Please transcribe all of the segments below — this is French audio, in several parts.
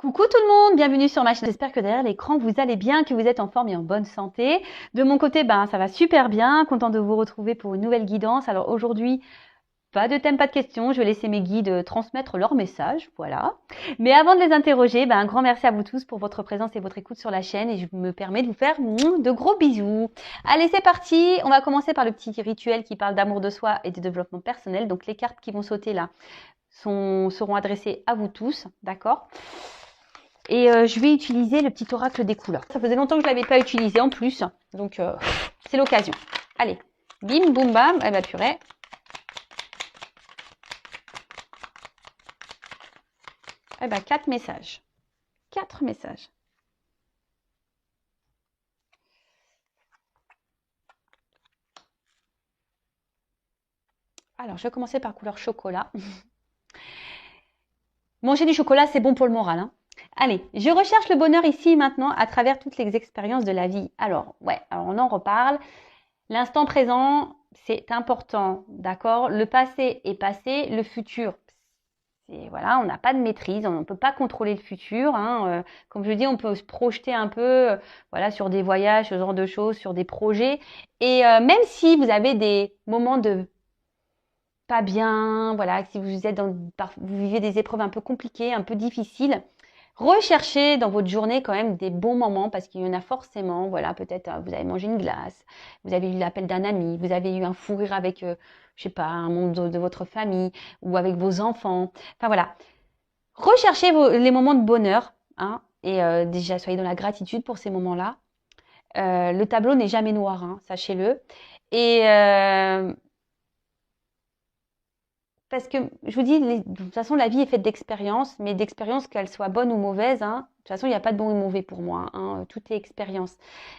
Coucou tout le monde, bienvenue sur ma chaîne. J'espère que derrière l'écran vous allez bien, que vous êtes en forme et en bonne santé. De mon côté, ça va super bien, content de vous retrouver pour une nouvelle guidance. Alors aujourd'hui, pas de thème, pas de questions, je vais laisser mes guides transmettre leur message, voilà. Mais avant de les interroger, un grand merci à vous tous pour votre présence et votre écoute sur la chaîne et je me permets de vous faire de gros bisous. Allez, c'est parti, on va commencer par le petit rituel qui parle d'amour de soi et de développement personnel. Donc les cartes qui vont sauter là seront adressées à vous tous, d'accord ? Et je vais utiliser le petit oracle des couleurs. Ça faisait longtemps que je ne l'avais pas utilisé en plus. Donc, c'est l'occasion. Allez, bim, boum, bam. Eh ben, purée. Eh ben, 4 messages. 4 messages. Alors, je vais commencer par couleur chocolat. Manger du chocolat, c'est bon pour le moral, hein. Allez, je recherche le bonheur ici maintenant à travers toutes les expériences de la vie. Alors, on en reparle. L'instant présent, c'est important, d'accord? Le passé est passé, le futur, voilà, on n'a pas de maîtrise, on ne peut pas contrôler le futur, hein. Comme je dis, on peut se projeter un peu, voilà, sur des voyages, ce genre de choses, sur des projets. Et même si vous avez des moments de pas bien, voilà, si vous vivez des épreuves un peu compliquées, un peu difficiles, recherchez dans votre journée quand même des bons moments parce qu'il y en a forcément. Voilà, peut-être vous avez mangé une glace, vous avez eu l'appel d'un ami, vous avez eu un fou rire avec, je sais pas, un membre de votre famille ou avec vos enfants. Enfin voilà, recherchez les moments de bonheur, hein, et déjà soyez dans la gratitude pour ces moments-là. Le tableau n'est jamais noir, hein, sachez-le. Et parce que je vous dis, de toute façon, la vie est faite d'expériences, mais d'expériences, qu'elles soient bonnes ou mauvaises, hein. De toute façon, il n'y a pas de bon ou mauvais pour moi, hein. Tout est expérience.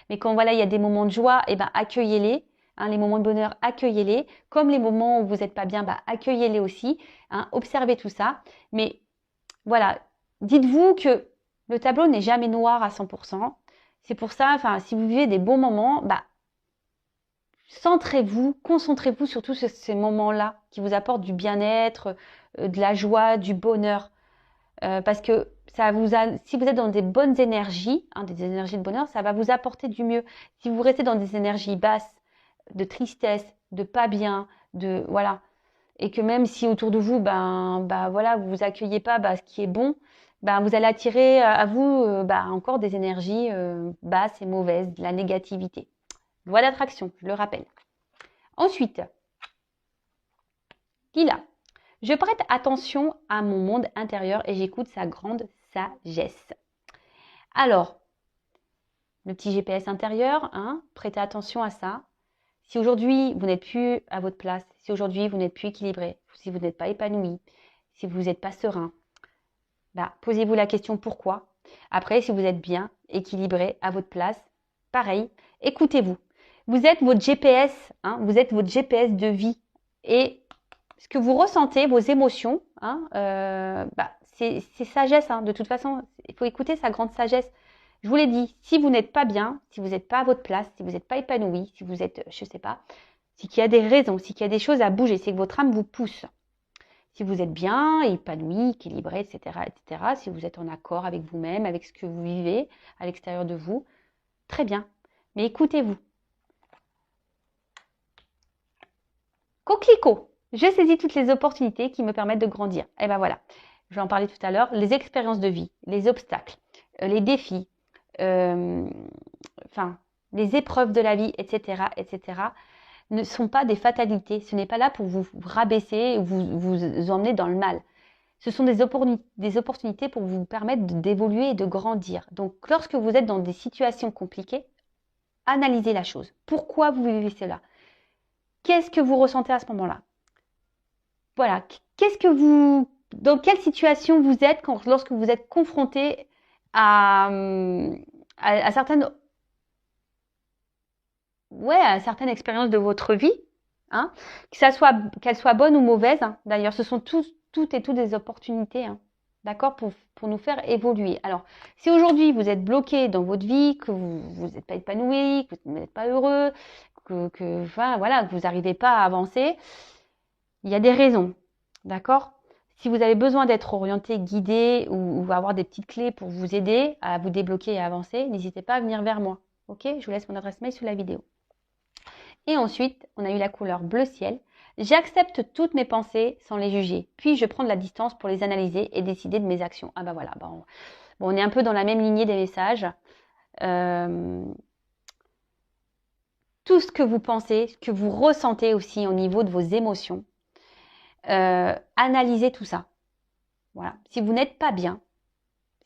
Mais quand voilà, il y a des moments de joie, accueillez-les. Hein, les moments de bonheur, accueillez-les. Comme les moments où vous n'êtes pas bien, accueillez-les aussi. Hein, observez tout ça. Mais voilà, dites-vous que le tableau n'est jamais noir à 100%. C'est pour ça, si vous vivez des bons moments, centrez-vous, concentrez-vous sur tous ces moments-là qui vous apportent du bien-être, de la joie, du bonheur. Parce que si vous êtes dans des bonnes énergies, hein, des énergies de bonheur, ça va vous apporter du mieux. Si vous restez dans des énergies basses, de tristesse, de pas bien, voilà, et que même si autour de vous, voilà, vous accueillez pas ce qui est bon, vous allez attirer à vous encore des énergies basses et mauvaises, de la négativité. Loi d'attraction, je le rappelle. Ensuite, Lila, je prête attention à mon monde intérieur et j'écoute sa grande sagesse. Alors, le petit GPS intérieur, hein, prêtez attention à ça. Si aujourd'hui vous n'êtes plus à votre place, si aujourd'hui vous n'êtes plus équilibré, si vous n'êtes pas épanoui, si vous n'êtes pas serein, posez-vous la question pourquoi. Après, si vous êtes bien, équilibré, à votre place, pareil, écoutez-vous. Vous êtes votre GPS, hein, vous êtes votre GPS de vie. Et ce que vous ressentez, vos émotions, hein, c'est sagesse. Hein. De toute façon, il faut écouter sa grande sagesse. Je vous l'ai dit, si vous n'êtes pas bien, si vous n'êtes pas à votre place, si vous n'êtes pas épanoui, si vous êtes, je ne sais pas, c'est qu'il y a des raisons, c'est qu'il y a des choses à bouger, c'est que votre âme vous pousse. Si vous êtes bien, épanoui, équilibré, etc., si vous êtes en accord avec vous-même, avec ce que vous vivez à l'extérieur de vous, très bien. Mais écoutez-vous. Coquelicot, je saisis toutes les opportunités qui me permettent de grandir. Et voilà, je vais en parler tout à l'heure. Les expériences de vie, les obstacles, les défis, les épreuves de la vie, etc., ne sont pas des fatalités. Ce n'est pas là pour vous rabaisser ou vous emmener dans le mal. Ce sont des opportunités pour vous permettre d'évoluer et de grandir. Donc, lorsque vous êtes dans des situations compliquées, analysez la chose. Pourquoi vous vivez cela ? Qu'est-ce que vous ressentez à ce moment-là ? Voilà, dans quelle situation vous êtes lorsque vous êtes confronté à certaines expériences de votre vie, hein, qu'elles soient bonnes ou mauvaises. Hein. D'ailleurs, ce sont toutes et toutes des opportunités, hein, d'accord, pour nous faire évoluer. Alors, si aujourd'hui vous êtes bloqué dans votre vie, que vous n'êtes pas épanoui, que vous n'êtes pas heureux, que vous n'arrivez pas à avancer, il y a des raisons, d'accord ? Si vous avez besoin d'être orienté, guidé ou avoir des petites clés pour vous aider à vous débloquer et à avancer, n'hésitez pas à venir vers moi. Ok? Je vous laisse mon adresse mail sous la vidéo. Et ensuite, on a eu la couleur bleu ciel. J'accepte toutes mes pensées sans les juger. Puis, je prends de la distance pour les analyser et décider de mes actions. Ah bah voilà, bon, on est un peu dans la même lignée des messages. Tout ce que vous pensez, ce que vous ressentez aussi au niveau de vos émotions, analysez tout ça. Voilà. Si vous n'êtes pas bien,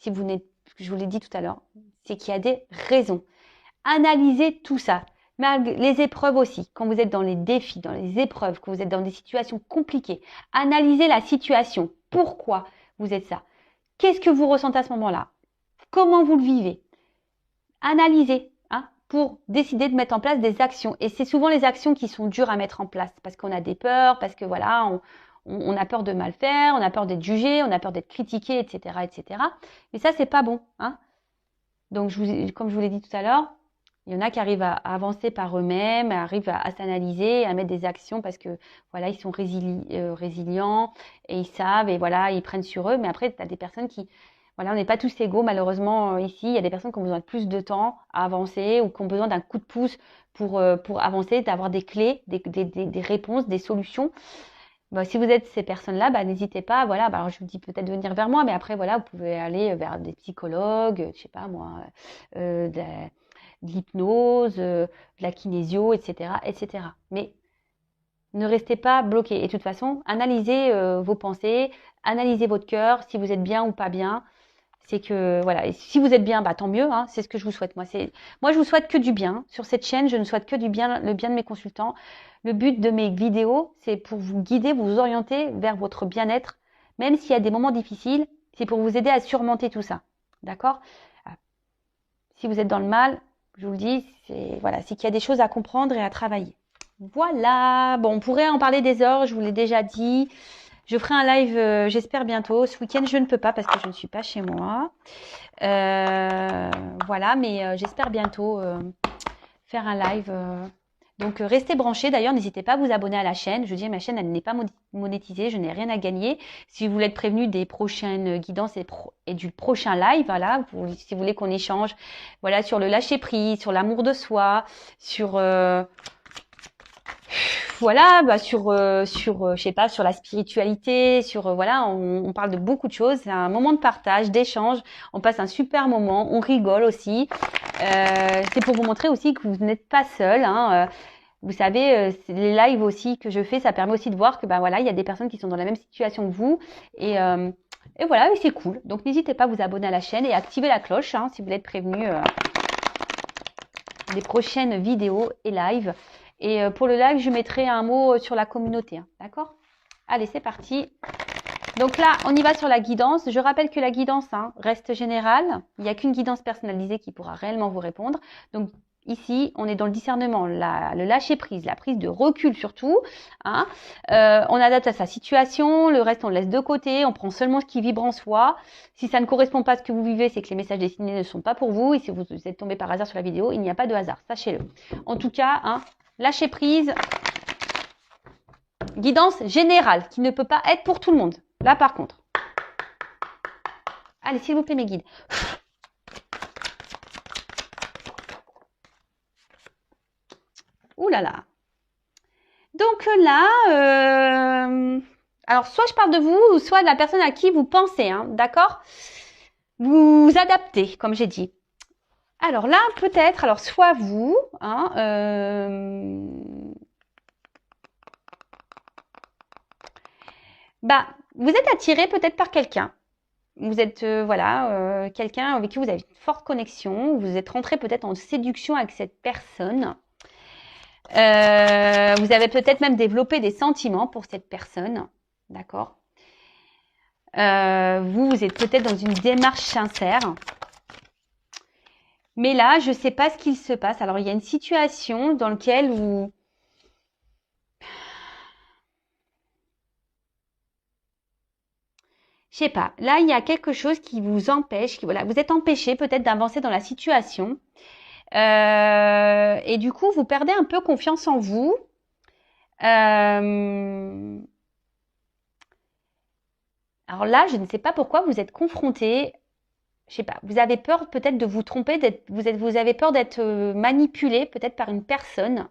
si vous n'êtes, je vous l'ai dit tout à l'heure, c'est qu'il y a des raisons. Analysez tout ça. Les épreuves aussi, quand vous êtes dans les défis, dans les épreuves, quand vous êtes dans des situations compliquées, analysez la situation. Pourquoi vous êtes ça? Qu'est-ce que vous ressentez à ce moment-là? Comment vous le vivez? Analysez pour décider de mettre en place des actions. Et c'est souvent les actions qui sont dures à mettre en place parce qu'on a des peurs, parce que voilà, on a peur de mal faire, on a peur d'être jugé, on a peur d'être critiqué, etc., etc. Mais ça, c'est pas bon. Donc, comme je vous l'ai dit tout à l'heure, il y en a qui arrivent à avancer par eux-mêmes, arrivent à s'analyser, à mettre des actions parce que voilà, ils sont résilients et ils savent et voilà, ils prennent sur eux. Mais après, tu as des personnes qui, voilà, on n'est pas tous égaux malheureusement ici. Il y a des personnes qui ont besoin de plus de temps à avancer ou qui ont besoin d'un coup de pouce pour avancer, d'avoir des clés, des réponses, des solutions. Bah, si vous êtes ces personnes-là, bah, n'hésitez pas. Voilà, alors je vous dis peut-être de venir vers moi, mais après voilà, vous pouvez aller vers des psychologues, je sais pas moi, de l'hypnose, de la kinésio, etc., etc. Mais ne restez pas bloqué. Et de toute façon, analysez vos pensées, analysez votre cœur, si vous êtes bien ou pas bien. C'est que voilà, et si vous êtes bien, bah tant mieux. C'est ce que je vous souhaite. Moi, je vous souhaite que du bien. Sur cette chaîne, je ne souhaite que du bien, le bien de mes consultants. Le but de mes vidéos, c'est pour vous guider, vous orienter vers votre bien-être, même s'il y a des moments difficiles. C'est pour vous aider à surmonter tout ça. D'accord? Si vous êtes dans le mal, je vous le dis, c'est qu'il y a des choses à comprendre et à travailler. Voilà. Bon, on pourrait en parler des heures. Je vous l'ai déjà dit. Je ferai un live, j'espère bientôt. Ce week-end, je ne peux pas parce que je ne suis pas chez moi. Voilà, mais j'espère bientôt faire un live. Donc, restez branchés. D'ailleurs, n'hésitez pas à vous abonner à la chaîne. Je dis, ma chaîne, elle n'est pas monétisée. Je n'ai rien à gagner. Si vous voulez être prévenu des prochaines guidances et du prochain live, voilà, si vous voulez qu'on échange, voilà, sur le lâcher-prise, sur l'amour de soi, sur... voilà, bah je sais pas, sur la spiritualité, sur voilà, on parle de beaucoup de choses. C'est un moment de partage, d'échange. On passe un super moment, on rigole aussi. C'est pour vous montrer aussi que vous n'êtes pas seul. Vous savez, les lives aussi que je fais, ça permet aussi de voir que bah voilà, il y a des personnes qui sont dans la même situation que vous et voilà, et c'est cool. Donc n'hésitez pas à vous abonner à la chaîne et activer la cloche si vous voulez être prévenu des prochaines vidéos et lives. Et pour le live, je mettrai un mot sur la communauté. D'accord? Allez, c'est parti. Donc là, on y va sur la guidance. Je rappelle que la guidance reste générale. Il n'y a qu'une guidance personnalisée qui pourra réellement vous répondre. Donc ici, on est dans le discernement, le lâcher-prise, la prise de recul surtout. On adapte à sa situation. Le reste, on le laisse de côté. On prend seulement ce qui vibre en soi. Si ça ne correspond pas à ce que vous vivez, c'est que les messages destinés ne sont pas pour vous. Et si vous êtes tombé par hasard sur la vidéo, il n'y a pas de hasard. Sachez-le. En tout cas, lâcher prise, guidance générale qui ne peut pas être pour tout le monde. Là, par contre. Allez, s'il vous plaît, mes guides. Ouh là là. Donc là, alors soit je parle de vous, soit de la personne à qui vous pensez, d'accord? Vous adaptez, comme j'ai dit. Alors là, peut-être, alors soit vous, vous êtes attiré peut-être par quelqu'un. Vous êtes, quelqu'un avec qui vous avez une forte connexion. Vous êtes rentré peut-être en séduction avec cette personne. Vous avez peut-être même développé des sentiments pour cette personne. D'accord? Vous êtes peut-être dans une démarche sincère. Mais là, je ne sais pas ce qu'il se passe. Alors, il y a une situation dans laquelle vous... Je sais pas. Là, il y a quelque chose qui vous empêche, vous êtes empêché peut-être d'avancer dans la situation. Et du coup, vous perdez un peu confiance en vous. Alors là, je ne sais pas pourquoi vous êtes confronté, je sais pas, vous avez peur peut-être de vous tromper, vous avez peur d'être manipulé peut-être par une personne.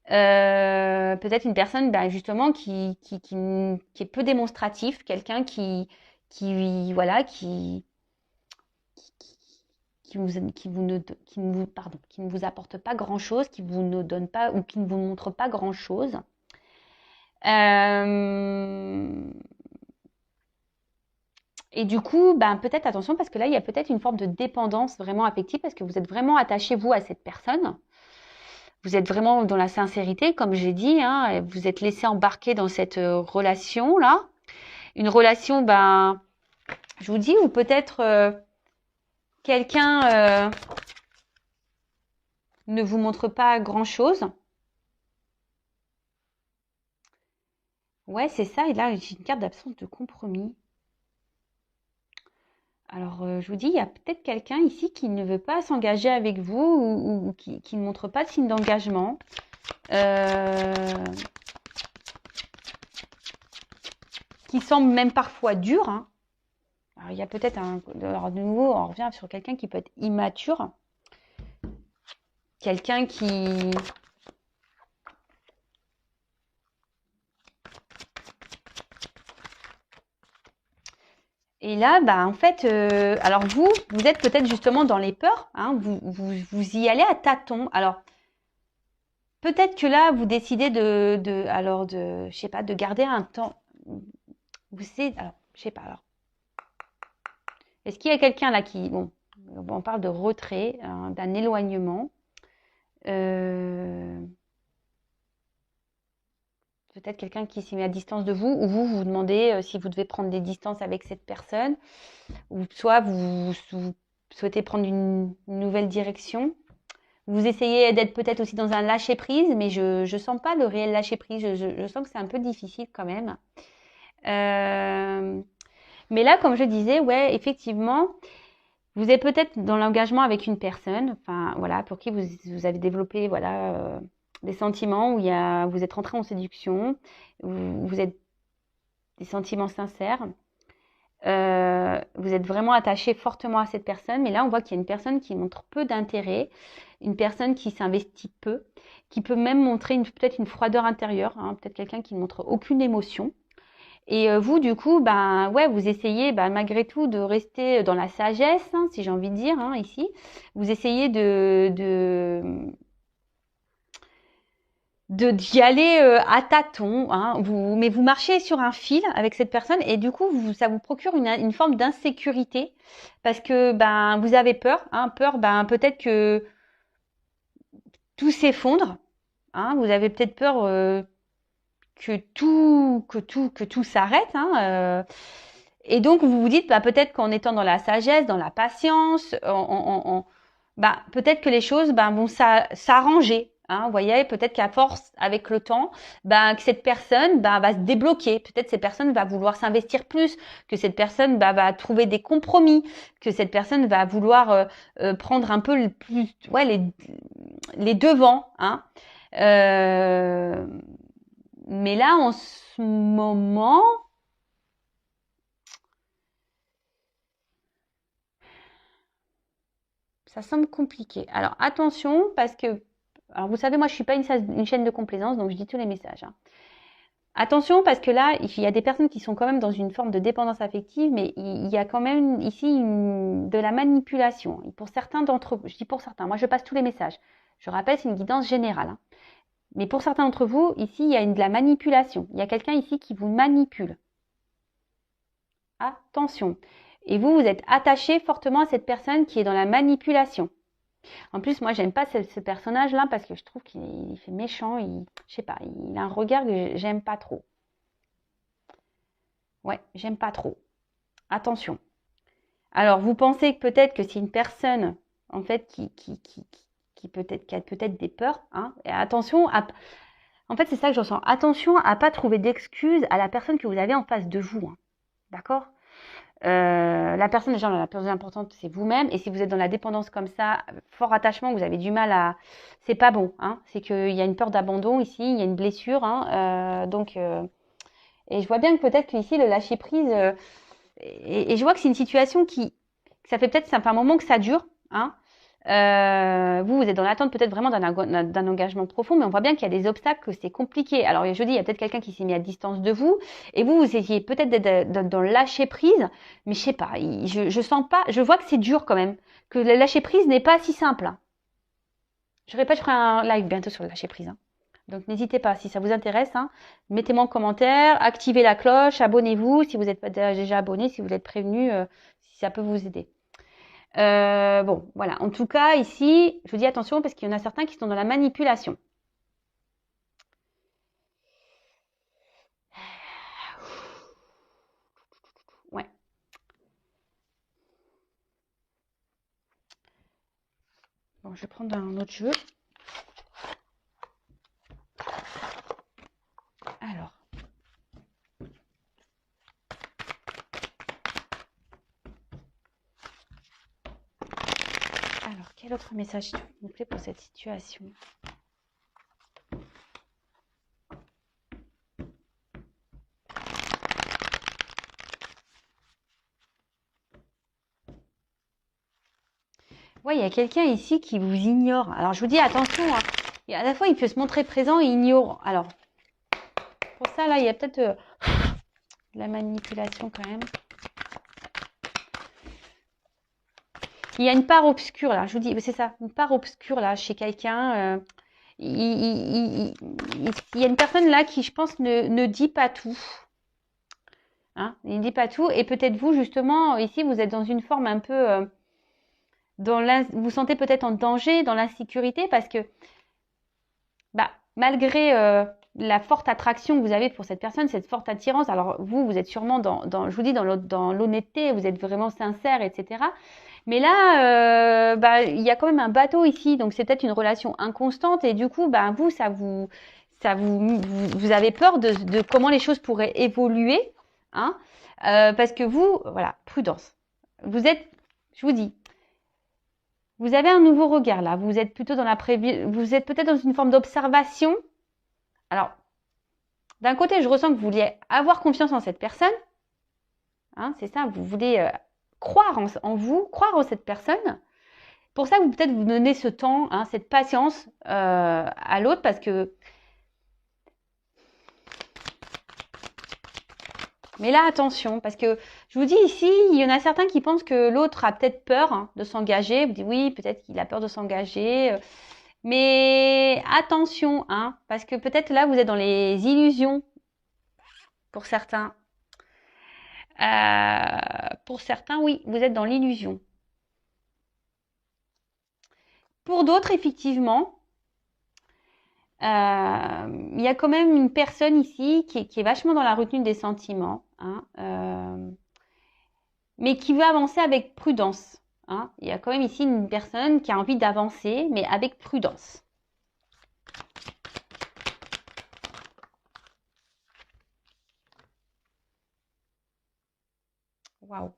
Peut-être une personne justement qui est peu démonstratif, quelqu'un voilà, qui ne vous apporte pas grand-chose, qui vous ne donne pas ou qui ne vous montre pas grand-chose. Et du coup, peut-être attention parce que là, il y a peut-être une forme de dépendance vraiment affective parce que vous êtes vraiment attaché, vous, à cette personne. Vous êtes vraiment dans la sincérité, comme j'ai dit, hein, vous êtes laissé embarquer dans cette relation-là. Une relation, je vous dis, ou peut-être quelqu'un ne vous montre pas grand-chose. Ouais, c'est ça. Et là, j'ai une carte d'absence de compromis. Alors, je vous dis, il y a peut-être quelqu'un ici qui ne veut pas s'engager avec vous ou qui ne montre pas de signe d'engagement. Qui semble même parfois dur. Hein. Alors, il y a peut-être alors, de nouveau, on revient sur quelqu'un qui peut être immature. Quelqu'un qui... Et là, en fait, alors vous êtes peut-être justement dans les peurs. Hein, vous y allez à tâtons. Alors, peut-être que là, vous décidez je sais pas, de garder un temps. Vous savez, alors, je sais pas. Alors, est-ce qu'il y a quelqu'un là qui, bon, on parle de retrait, hein, d'un éloignement. Peut-être quelqu'un qui s'y met à distance de vous, ou vous demandez si vous devez prendre des distances avec cette personne, ou soit vous souhaitez prendre une nouvelle direction. Vous essayez d'être peut-être aussi dans un lâcher-prise, mais je sens pas le réel lâcher-prise. Je sens que c'est un peu difficile quand même. Mais là, comme je disais, ouais, effectivement, vous êtes peut-être dans l'engagement avec une personne, enfin voilà, pour qui vous avez développé voilà des sentiments où vous êtes rentré en séduction, où vous êtes des sentiments sincères. Vous êtes vraiment attaché fortement à cette personne, mais là on voit qu'il y a une personne qui montre peu d'intérêt, une personne qui s'investit peu, qui peut même montrer peut-être une froideur intérieure, hein, peut-être quelqu'un qui ne montre aucune émotion. Et vous, du coup, ouais, vous essayez malgré tout de rester dans la sagesse, hein, si j'ai envie de dire, hein, ici. Vous essayez d'y aller à tâtons, hein, mais vous marchez sur un fil avec cette personne et du coup, ça vous procure une forme d'insécurité parce que vous avez peur, hein, peur, peut-être que tout s'effondre, hein, vous avez peut-être peur que tout s'arrête, hein, et donc vous vous dites peut-être qu'en étant dans la sagesse, dans la patience, peut-être que les choses vont s'arranger. Hein, vous voyez, peut-être qu'à force, avec le temps, que cette personne va se débloquer. Peut-être cette personne va vouloir s'investir plus, que cette personne va trouver des compromis, que cette personne va vouloir prendre un peu les devants. Hein. Mais là, en ce moment, ça semble compliqué. Alors attention, parce que, alors vous savez, moi je suis pas une chaîne de complaisance, donc je dis tous les messages. Hein. Attention, parce que là, il y a des personnes qui sont quand même dans une forme de dépendance affective, mais il y a quand même ici de la manipulation. Et pour certains d'entre vous, je dis pour certains, moi je passe tous les messages. Je rappelle, c'est une guidance générale. Hein. Mais pour certains d'entre vous, ici, il y a de la manipulation. Il y a quelqu'un ici qui vous manipule. Attention. Et vous êtes attaché fortement à cette personne qui est dans la manipulation. En plus, moi, j'aime pas ce personnage-là parce que je trouve qu'il fait méchant. Je sais pas, il a un regard que j'aime pas trop. Ouais, j'aime pas trop. Attention. Alors, vous pensez que peut-être que c'est une personne, en fait, qui a peut-être des peurs. Hein, et attention en fait, c'est ça que je ressens. Attention à pas trouver d'excuses à la personne que vous avez en face de vous. Hein. D'accord ? La personne déjà la plus importante c'est vous-même et si vous êtes dans la dépendance comme ça, fort attachement, vous avez du mal à, c'est pas bon, hein, c'est qu'il y a une peur d'abandon ici, il y a une blessure, hein, donc Et je vois bien que peut-être qu'ici, le lâcher prise, et je vois que c'est une situation que ça fait peut-être un moment que ça dure, hein. Vous êtes dans l'attente peut-être vraiment d'un engagement profond, mais on voit bien qu'il y a des obstacles, que c'est compliqué. Alors, je dis, il y a peut-être quelqu'un qui s'est mis à distance de vous, et vous essayez peut-être d'être dans le lâcher prise, mais je sais pas, je sens pas, je vois que c'est dur quand même, que le lâcher prise n'est pas si simple, hein. Je répète, je ferai un live bientôt sur le lâcher prise, hein. Donc n'hésitez pas, si ça vous intéresse, hein, mettez-moi en commentaire, activez la cloche, abonnez-vous si vous n'êtes pas déjà abonné, si vous êtes prévenu, si ça peut vous aider. Bon, voilà. En tout cas, ici, je vous dis attention parce qu'il y en a certains qui sont dans la manipulation. Ouais. Bon, je vais prendre un autre jeu. Alors. Alors, quel autre message s'il vous plaît pour cette situation? Ouais, il y a quelqu'un ici qui vous ignore. Alors, je vous dis attention, hein. À la fois, il peut se montrer présent et ignore. Alors, pour ça, là, il y a peut-être de la manipulation quand même. Il y a une part obscure, là. Je vous dis, c'est ça, une part obscure, là, chez quelqu'un. Il y a une personne, là, qui, je pense, ne dit pas tout. Hein, il ne dit pas tout. Et peut-être vous, justement, ici, vous êtes dans une forme un peu... vous vous sentez peut-être en danger, dans l'insécurité, parce que bah, malgré la forte attraction que vous avez pour cette personne, cette forte attirance, alors vous êtes sûrement je vous dis, dans l'honnêteté, vous êtes vraiment sincère, etc. Mais là, il y a quand même un bateau ici, donc c'est peut-être une relation inconstante, et du coup, vous avez peur de comment les choses pourraient évoluer, hein, parce que vous, voilà, prudence. Je vous dis, vous avez un nouveau regard là. Vous êtes plutôt vous êtes peut-être dans une forme d'observation. Alors, d'un côté, je ressens que vous vouliez avoir confiance en cette personne. Hein, c'est ça, vous voulez croire en vous, croire en cette personne. Pour ça, vous peut-être vous donnez ce temps, hein, cette patience à l'autre, parce que... Mais là, attention, parce que je vous dis ici, il y en a certains qui pensent que l'autre a peut-être peur, hein, de s'engager. Vous dites oui, peut-être qu'il a peur de s'engager. Mais attention, hein, parce que peut-être là, vous êtes dans les illusions pour certains. Pour certains, oui, vous êtes dans l'illusion. Pour d'autres, effectivement, il y a quand même une personne ici qui est vachement dans la retenue des sentiments, hein, mais qui veut avancer avec prudence. Hein. Il y a quand même ici une personne qui a envie d'avancer, mais avec prudence. Waouh.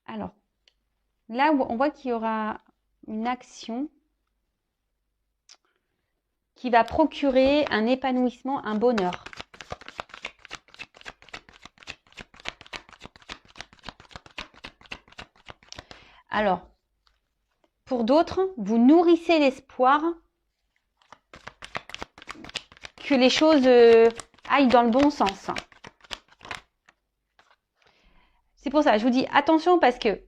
Alors, là, on voit qu'il y aura une action qui va procurer un épanouissement, un bonheur. Alors, pour d'autres, vous nourrissez l'espoir que les choses aillent dans le bon sens. C'est pour ça, je vous dis attention parce que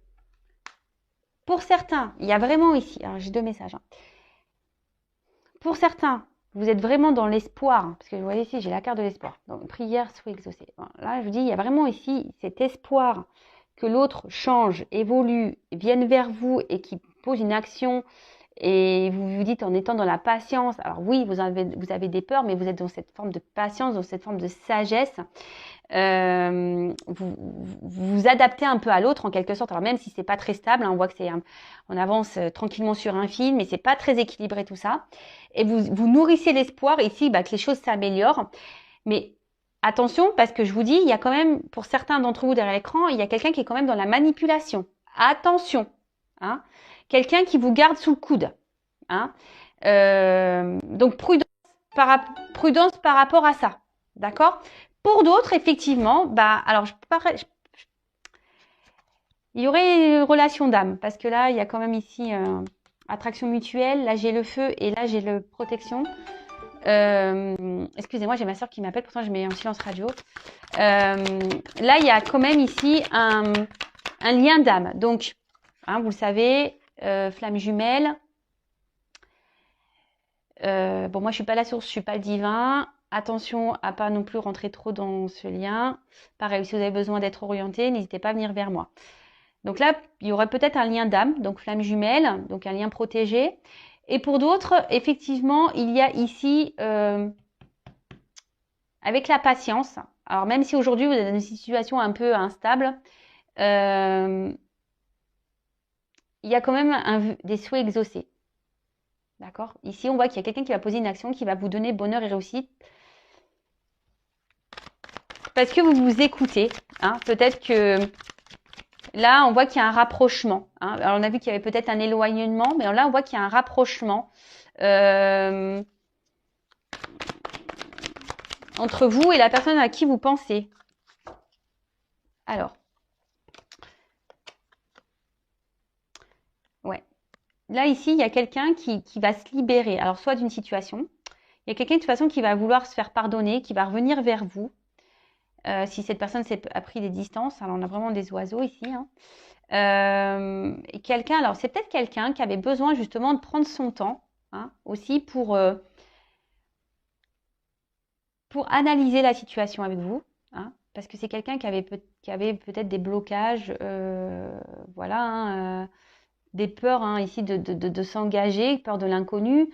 pour certains, il y a vraiment ici, alors j'ai deux messages. Hein. Pour certains, vous êtes vraiment dans l'espoir, parce que je vois ici, j'ai la carte de l'espoir. Donc, prière soit exaucée. Bon, là, je vous dis, il y a vraiment ici cet espoir que l'autre change, évolue, vienne vers vous et qui pose une action. Et vous vous dites en étant dans la patience, alors oui, vous avez des peurs, mais vous êtes dans cette forme de patience, dans cette forme de sagesse. Vous adaptez un peu à l'autre en quelque sorte. Alors même si c'est pas très stable, hein, on voit que on avance tranquillement sur un fil, mais c'est pas très équilibré tout ça. Et vous nourrissez l'espoir ici que les choses s'améliorent. Mais attention, parce que je vous dis, il y a quand même, pour certains d'entre vous derrière l'écran, il y a quelqu'un qui est quand même dans la manipulation. Attention, hein. quelqu'un qui vous garde sous le coude. Hein. Donc, prudence par rapport à ça. D'accord? Pour d'autres, effectivement, alors, il y aurait une relation d'âme, parce que là, il y a quand même ici attraction mutuelle. Là, j'ai le feu et là, j'ai le protection. Excusez-moi, j'ai ma soeur qui m'appelle, pourtant je mets en silence radio. Là, il y a quand même ici un lien d'âme. Donc, hein, vous le savez, flamme jumelle. Bon, moi, je suis pas la source, je suis pas le divin. Attention à pas non plus rentrer trop dans ce lien. Pareil, si vous avez besoin d'être orienté, n'hésitez pas à venir vers moi. Donc là, il y aurait peut-être un lien d'âme, donc flamme jumelle, donc un lien protégé. Et pour d'autres, effectivement, il y a ici, avec la patience, alors même si aujourd'hui vous êtes dans une situation un peu instable, il y a quand même des souhaits exaucés. D'accord? Ici, on voit qu'il y a quelqu'un qui va poser une action qui va vous donner bonheur et réussite. Parce que vous vous écoutez. Hein? Peut-être que là, on voit qu'il y a un rapprochement. Hein? Alors, on a vu qu'il y avait peut-être un éloignement, mais là, on voit qu'il y a un rapprochement entre vous et la personne à qui vous pensez. Alors. Ouais. Là, ici, il y a quelqu'un qui va se libérer. Alors, soit d'une situation. Il y a quelqu'un de toute façon qui va vouloir se faire pardonner, qui va revenir vers vous. Si cette personne a pris des distances. Alors, on a vraiment des oiseaux ici. Hein. Et quelqu'un, alors c'est peut-être quelqu'un qui avait besoin justement de prendre son temps hein, aussi pour analyser la situation avec vous. Hein, parce que c'est quelqu'un qui avait peut-être des blocages, voilà, hein, des peurs hein, ici de s'engager, peur de l'inconnu,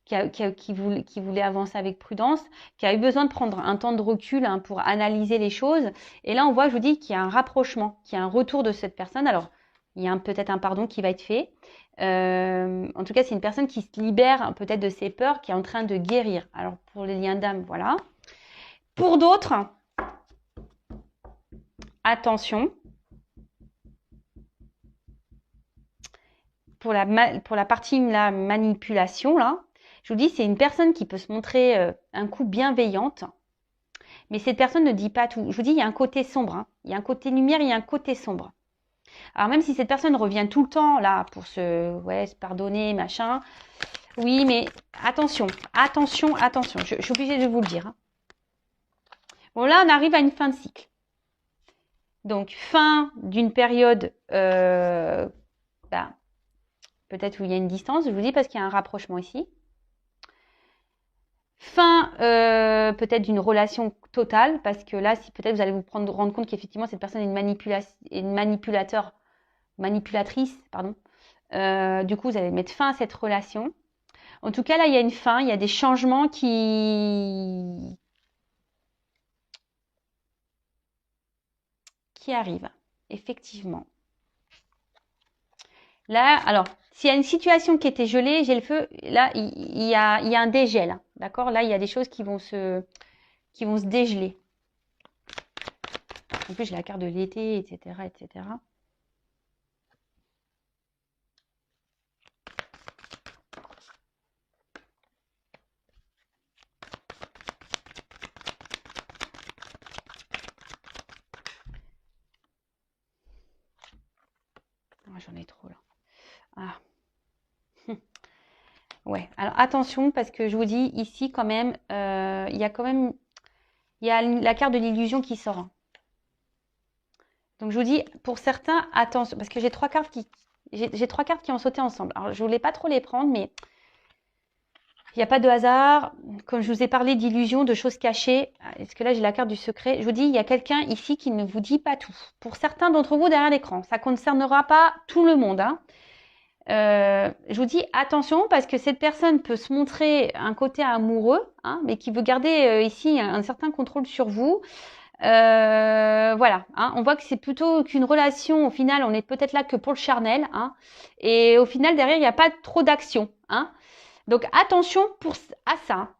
qui voulait avancer avec prudence, qui a eu besoin de prendre un temps de recul hein, pour analyser les choses. Et là, on voit, je vous dis, qu'il y a un rapprochement, qu'il y a un retour de cette personne. Alors, il y a peut-être un pardon qui va être fait. En tout cas, c'est une personne qui se libère peut-être de ses peurs, qui est en train de guérir. Alors, pour les liens d'âme, voilà. Pour d'autres, attention. Pour la partie la manipulation, là, je vous dis, c'est une personne qui peut se montrer un coup bienveillante, mais cette personne ne dit pas tout. Je vous dis, il y a un côté sombre. Hein. Il y a un côté lumière, il y a un côté sombre. Alors même si cette personne revient tout le temps là pour se pardonner, machin, oui, mais attention, attention, attention. Je suis obligée de vous le dire. Hein. Bon, là, on arrive à une fin de cycle. Donc, fin d'une période, peut-être où il y a une distance, je vous dis parce qu'il y a un rapprochement ici. Fin peut-être d'une relation totale, parce que là, si peut-être vous allez vous rendre compte qu'effectivement cette personne est une manipulatrice, pardon. Du coup, vous allez mettre fin à cette relation. En tout cas, là, il y a une fin, il y a des changements qui arrivent, effectivement. Là, alors, s'il y a une situation qui était gelée, j'ai le feu, là, il y a un dégel. Hein, d'accord? Là, il y a des choses qui vont se dégeler. En plus, j'ai la carte de l'été, etc., etc. Oh, j'en ai trop, là. Ah. Ouais, alors attention parce que je vous dis ici quand même, il y a la carte de l'illusion qui sort. Hein. Donc je vous dis pour certains attention parce que j'ai trois cartes qui ont sauté ensemble. Alors je voulais pas trop les prendre mais il n'y a pas de hasard. Comme je vous ai parlé d'illusion, de choses cachées, est-ce que là j'ai la carte du secret? Je vous dis il y a quelqu'un ici qui ne vous dit pas tout. Pour certains d'entre vous derrière l'écran, ça concernera pas tout le monde. Hein. Je vous dis attention parce que cette personne peut se montrer un côté amoureux, hein, mais qui veut garder ici un certain contrôle sur vous. Voilà, hein, on voit que c'est plutôt qu'une relation. Au final, on est peut-être là que pour le charnel, hein, et au final derrière il n'y a pas trop d'action. Hein. Donc attention à ça.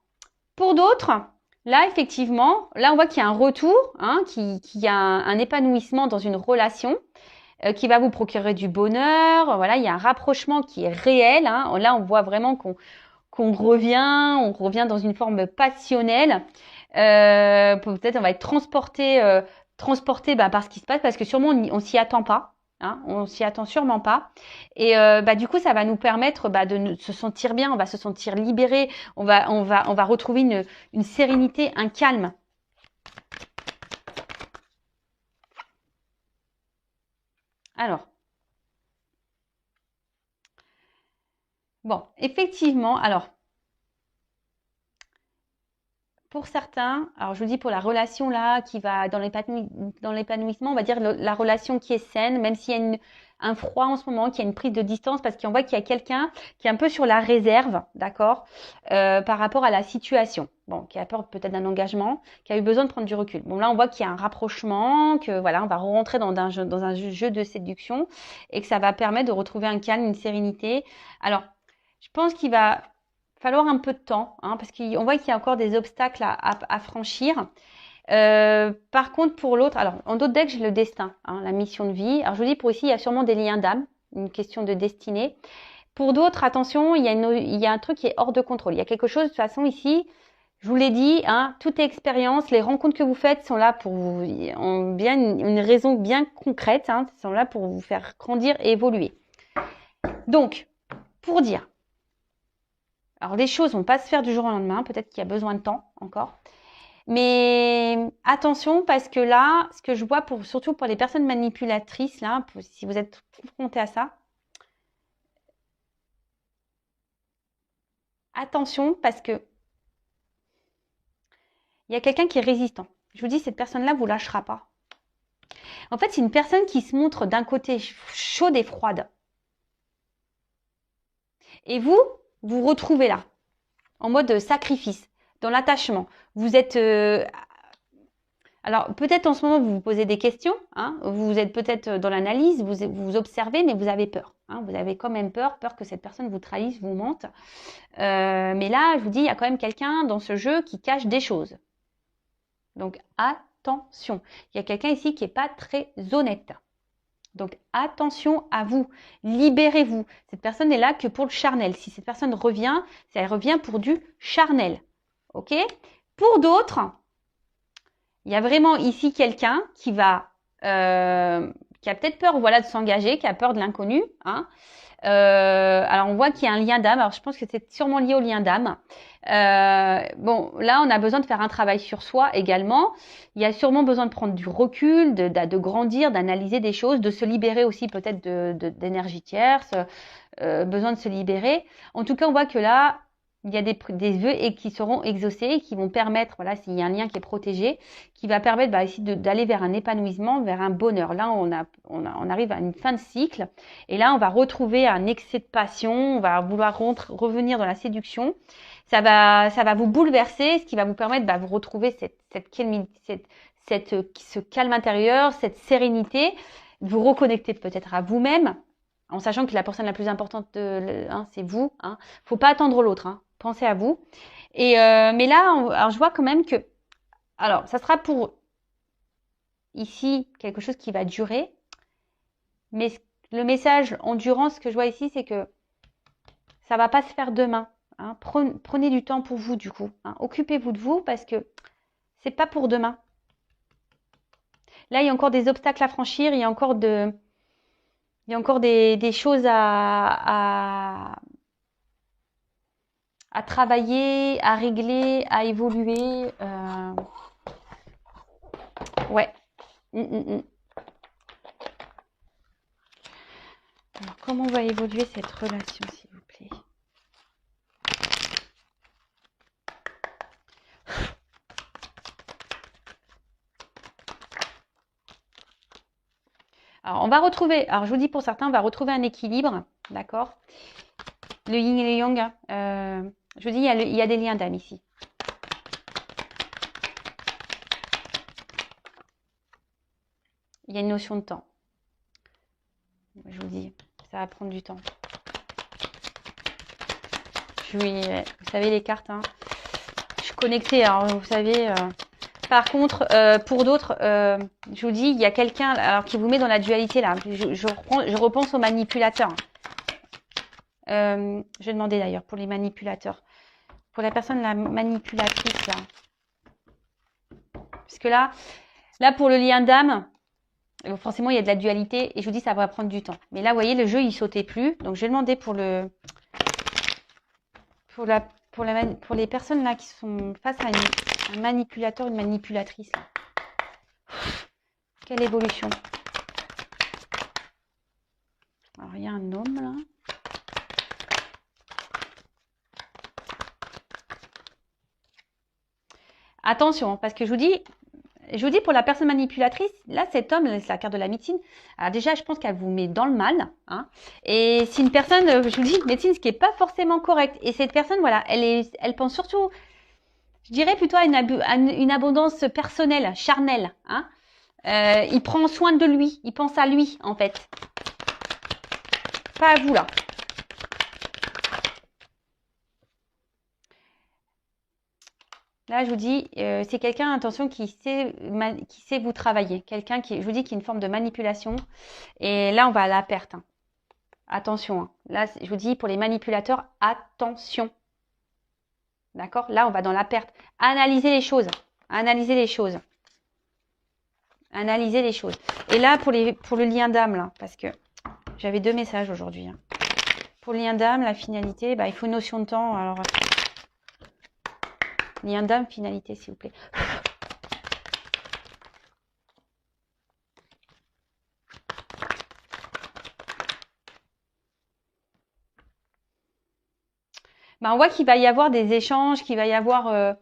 Pour d'autres, là effectivement, là on voit qu'il y a un retour, hein, qu'il y a un épanouissement dans une relation. qui va vous procurer du bonheur. Voilà, il y a un rapprochement qui est réel. Hein. Là, on voit vraiment qu'on revient dans une forme passionnelle. Peut-être on va être transporté par ce qui se passe, parce que sûrement on s'y attend pas. Hein, on s'y attend sûrement pas. Et du coup, ça va nous permettre de se sentir bien. On va se sentir libéré. On va retrouver une sérénité, un calme. Alors, bon, effectivement, alors, pour certains, alors je vous dis pour la relation là qui va dans l'épanouissement, on va dire la relation qui est saine, même s'il y a un froid en ce moment, qu'il y a une prise de distance, parce qu'on voit qu'il y a quelqu'un qui est un peu sur la réserve, d'accord, par rapport à la situation. Bon, qui a peur peut-être d'un engagement, qui a eu besoin de prendre du recul. Bon, là, on voit qu'il y a un rapprochement, que voilà, on va rentrer dans un jeu de séduction, et que ça va permettre de retrouver un calme, une sérénité. Alors, je pense qu'il va falloir un peu de temps, hein, parce qu'on voit qu'il y a encore des obstacles à franchir. Par contre, pour l'autre, alors en d'autres decks, j'ai le destin, hein, la mission de vie. Alors je vous dis, pour ici, il y a sûrement des liens d'âme, une question de destinée. Pour d'autres, attention, il y a un truc qui est hors de contrôle. Il y a quelque chose, de toute façon, ici, je vous l'ai dit, hein, toute expérience, les rencontres que vous faites sont là pour vous, ont bien une raison bien concrète, hein, sont là pour vous faire grandir et évoluer. Donc, pour dire, alors les choses vont pas se faire du jour au lendemain, peut-être qu'il y a besoin de temps encore. Mais attention, parce que là, ce que je vois surtout pour les personnes manipulatrices, là, si vous êtes confrontés à ça, attention, parce que il y a quelqu'un qui est résistant. Je vous dis, cette personne-là vous lâchera pas. En fait, c'est une personne qui se montre d'un côté chaude et froide. Et vous retrouvez là, en mode sacrifice, dans l'attachement. Vous êtes... alors, peut-être en ce moment, vous vous posez des questions. Hein, vous êtes peut-être dans l'analyse, vous observez, mais vous avez peur. Hein, vous avez quand même peur que cette personne vous trahisse, vous mente. Mais là, je vous dis, il y a quand même quelqu'un dans ce jeu qui cache des choses. Donc, attention. Il y a quelqu'un ici qui n'est pas très honnête. Donc, attention à vous. Libérez-vous. Cette personne n'est là que pour le charnel. Si cette personne revient, elle revient pour du charnel. OK ? Pour d'autres, il y a vraiment ici quelqu'un qui a peut-être peur, voilà, de s'engager, qui a peur de l'inconnu. Hein. Alors, on voit qu'il y a un lien d'âme. Alors, je pense que c'est sûrement lié au lien d'âme. Bon, là, on a besoin de faire un travail sur soi également. Il y a sûrement besoin de prendre du recul, de grandir, d'analyser des choses, de se libérer aussi peut-être d'énergie tierce, besoin de se libérer. En tout cas, on voit que là, il y a des vœux qui seront exaucés, qui vont permettre, voilà, s'il y a un lien qui est protégé, qui va permettre ici d'aller vers un épanouissement, vers un bonheur. Là, on arrive à une fin de cycle, et là, on va retrouver un excès de passion, on va vouloir revenir dans la séduction. Ça va vous bouleverser, ce qui va vous permettre de vous retrouver ce calme intérieur, cette sérénité, vous reconnecter peut-être à vous-même, en sachant que la personne la plus importante, c'est vous. Hein. Faut pas attendre l'autre. Hein. Pensez à vous. Et mais là, alors je vois quand même que, alors ça sera pour ici quelque chose qui va durer, mais le message endurance que je vois ici, c'est que ça va pas se faire demain. Hein. Prenez du temps pour vous du coup. Hein. Occupez-vous de vous parce que c'est pas pour demain. Là, il y a encore des obstacles à franchir. Il y a encore des choses à travailler, à régler, à évoluer. Ouais. Alors, comment va évoluer cette relation, s'il vous plaît? Alors, on va retrouver, alors je vous dis pour certains, on va retrouver un équilibre, d'accord? Le yin et le yang, je vous dis, il y a des liens d'âme ici. Il y a une notion de temps. Je vous dis, ça va prendre du temps. Vous savez les cartes, hein. Je suis connectée, alors vous savez, Par contre, pour d'autres, je vous dis, il y a quelqu'un alors qui vous met dans la dualité là. Je repense aux manipulateurs. Je vais demander d'ailleurs pour les manipulateurs. Pour la personne, la manipulatrice là. Parce que là pour le lien d'âme, forcément il y a de la dualité et je vous dis ça va prendre du temps. Mais là, vous voyez, le jeu il sautait plus. Donc je vais demander pour les personnes là qui sont face à un manipulateur, une manipulatrice là. Quelle évolution. Alors il y a un homme là. Attention, parce que je vous dis pour la personne manipulatrice, là cet homme, c'est la carte de la médecine. Alors déjà, je pense qu'elle vous met dans le mal. Hein, et c'est une personne, je vous dis, médecine, ce qui n'est pas forcément correct. Et cette personne, voilà, elle pense surtout, je dirais plutôt à une abondance personnelle, charnelle. Hein. Il prend soin de lui, il pense à lui en fait. Pas à vous là. Là, je vous dis, c'est quelqu'un, attention, qui sait vous travailler. Quelqu'un qui, je vous dis, qui est une forme de manipulation. Et là, on va à la perte. Hein. Attention. Hein. Là, je vous dis, pour les manipulateurs, attention. D'accord? Là, on va dans la perte. Analysez les choses. Analysez les choses. Analysez les choses. Et là, pour le lien d'âme, là, parce que j'avais 2 messages aujourd'hui. Hein. Pour le lien d'âme, la finalité, bah, il faut une notion de temps. Alors, lien d'âme, finalité, s'il vous plaît. Ben, on voit qu'il va y avoir des échanges, qu'il va y avoir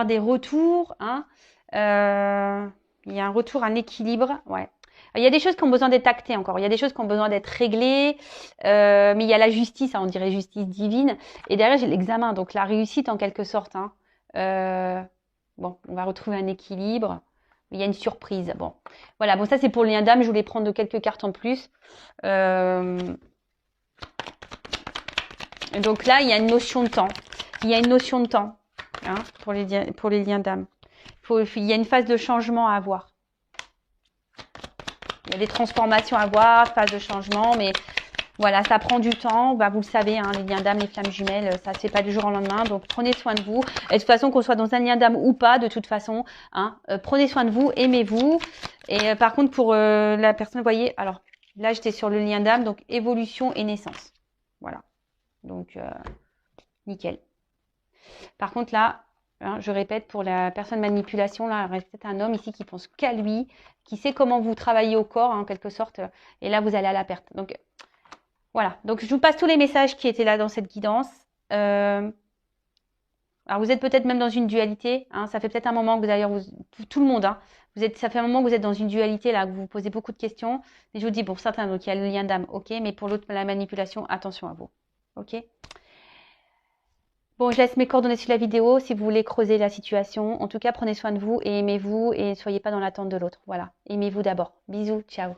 des retours. Hein. Il y a un retour, un équilibre. Ouais. Il y a des choses qui ont besoin d'être actées encore. Il y a des choses qui ont besoin d'être réglées. Mais il y a la justice, hein, on dirait justice divine. Et derrière, j'ai l'examen, donc la réussite en quelque sorte. Hein. Bon, on va retrouver un équilibre. Il y a une surprise. Bon, voilà. Bon, ça c'est pour le lien d'âme. Je voulais prendre quelques cartes en plus. Donc là, il y a une notion de temps. Il y a une notion de temps hein, pour les liens d'âme. Il y a une phase de changement à avoir. Il y a des transformations à avoir, phase de changement, mais voilà, ça prend du temps. Bah, vous le savez, hein, les liens d'âme, les flammes jumelles, ça ne se fait pas du jour au lendemain. Donc, prenez soin de vous. Et de toute façon, qu'on soit dans un lien d'âme ou pas, de toute façon, hein, prenez soin de vous, aimez-vous. Et par contre, pour la personne, vous voyez, alors là, j'étais sur le lien d'âme, donc évolution et naissance. Voilà. Donc, nickel. Par contre, là, hein, je répète, pour la personne manipulation, là, il reste peut-être un homme ici qui pense qu'à lui, qui sait comment vous travaillez au corps, hein, en quelque sorte. Et là, vous allez à la perte. Donc, voilà. Donc, je vous passe tous les messages qui étaient là dans cette guidance. Alors, vous êtes peut-être même dans une dualité. Hein, ça fait peut-être un moment que d'ailleurs, tout le monde, hein, ça fait un moment que vous êtes dans une dualité, là, que vous vous posez beaucoup de questions. Mais je vous dis, pour certains, donc, il y a le lien d'âme, ok. Mais pour l'autre, la manipulation, attention à vous. Ok. Bon, je laisse mes coordonnées sur la vidéo si vous voulez creuser la situation. En tout cas, prenez soin de vous et aimez-vous et ne soyez pas dans l'attente de l'autre. Voilà. Aimez-vous d'abord. Bisous. Ciao.